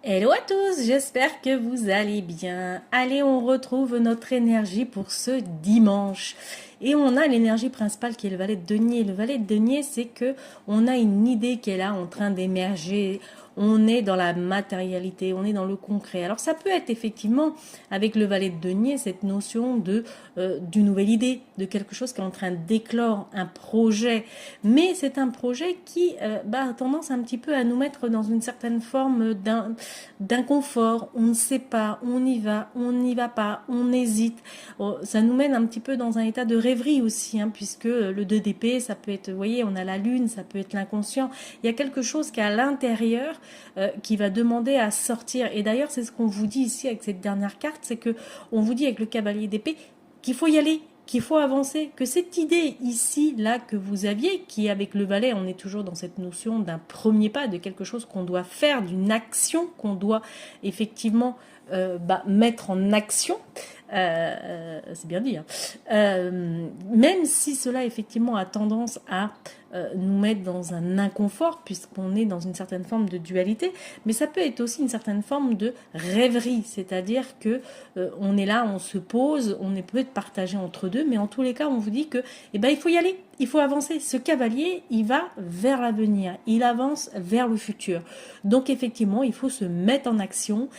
Hello à tous, j'espère que vous allez bien. Allez, on retrouve notre énergie pour ce dimanche. Et on a l'énergie principale qui est le valet de denier. Le valet de denier, c'est que on a une idée qui est là en train d'émerger. On est dans la matérialité, on est dans le concret. Alors ça peut être effectivement avec le valet de denier cette notion de d'une nouvelle idée, de quelque chose qui est en train d'éclore, un projet. Mais c'est un projet qui a tendance un petit peu à nous mettre dans une certaine forme d'inconfort. On ne sait pas, on y va, on n'y va pas, on hésite. Oh, ça nous mène un petit peu dans un état de rêverie aussi, hein, puisque le 2 d'épée, ça peut être, vous voyez, on a la lune, ça peut être l'inconscient. Il y a quelque chose qui est à l'intérieur qui va demander à sortir. Et d'ailleurs, c'est ce qu'on vous dit ici avec cette dernière carte, c'est que on vous dit avec le cavalier d'épée qu'il faut y aller, qu'il faut avancer, que cette idée ici, là, que vous aviez, qui avec le valet, on est toujours dans cette notion d'un premier pas, de quelque chose qu'on doit faire, d'une action qu'on doit effectivement mettre en action, c'est bien dit, hein. Même si cela effectivement a tendance à nous mettre dans un inconfort puisqu'on est dans une certaine forme de dualité, mais ça peut être aussi une certaine forme de rêverie, c'est-à-dire que on est là, on se pose, on est peut-être partagé entre deux, mais en tous les cas on vous dit que il faut y aller, il faut avancer. Ce cavalier, il va vers l'avenir, il avance vers le futur. Donc effectivement, il faut se mettre en action,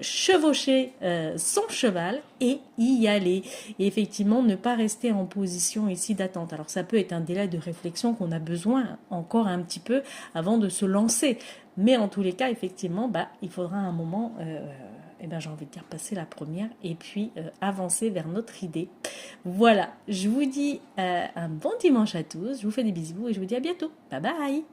chevaucher son cheval et y aller. Et effectivement, ne pas rester en position ici d'attente. Alors ça peut être un délai de réflexion qu'on a besoin encore un petit peu avant de se lancer. Mais en tous les cas, effectivement, il faudra un moment, j'ai envie de dire passer la première et puis avancer vers notre idée. Voilà, je vous dis un bon dimanche à tous, je vous fais des bisous et je vous dis à bientôt. Bye bye.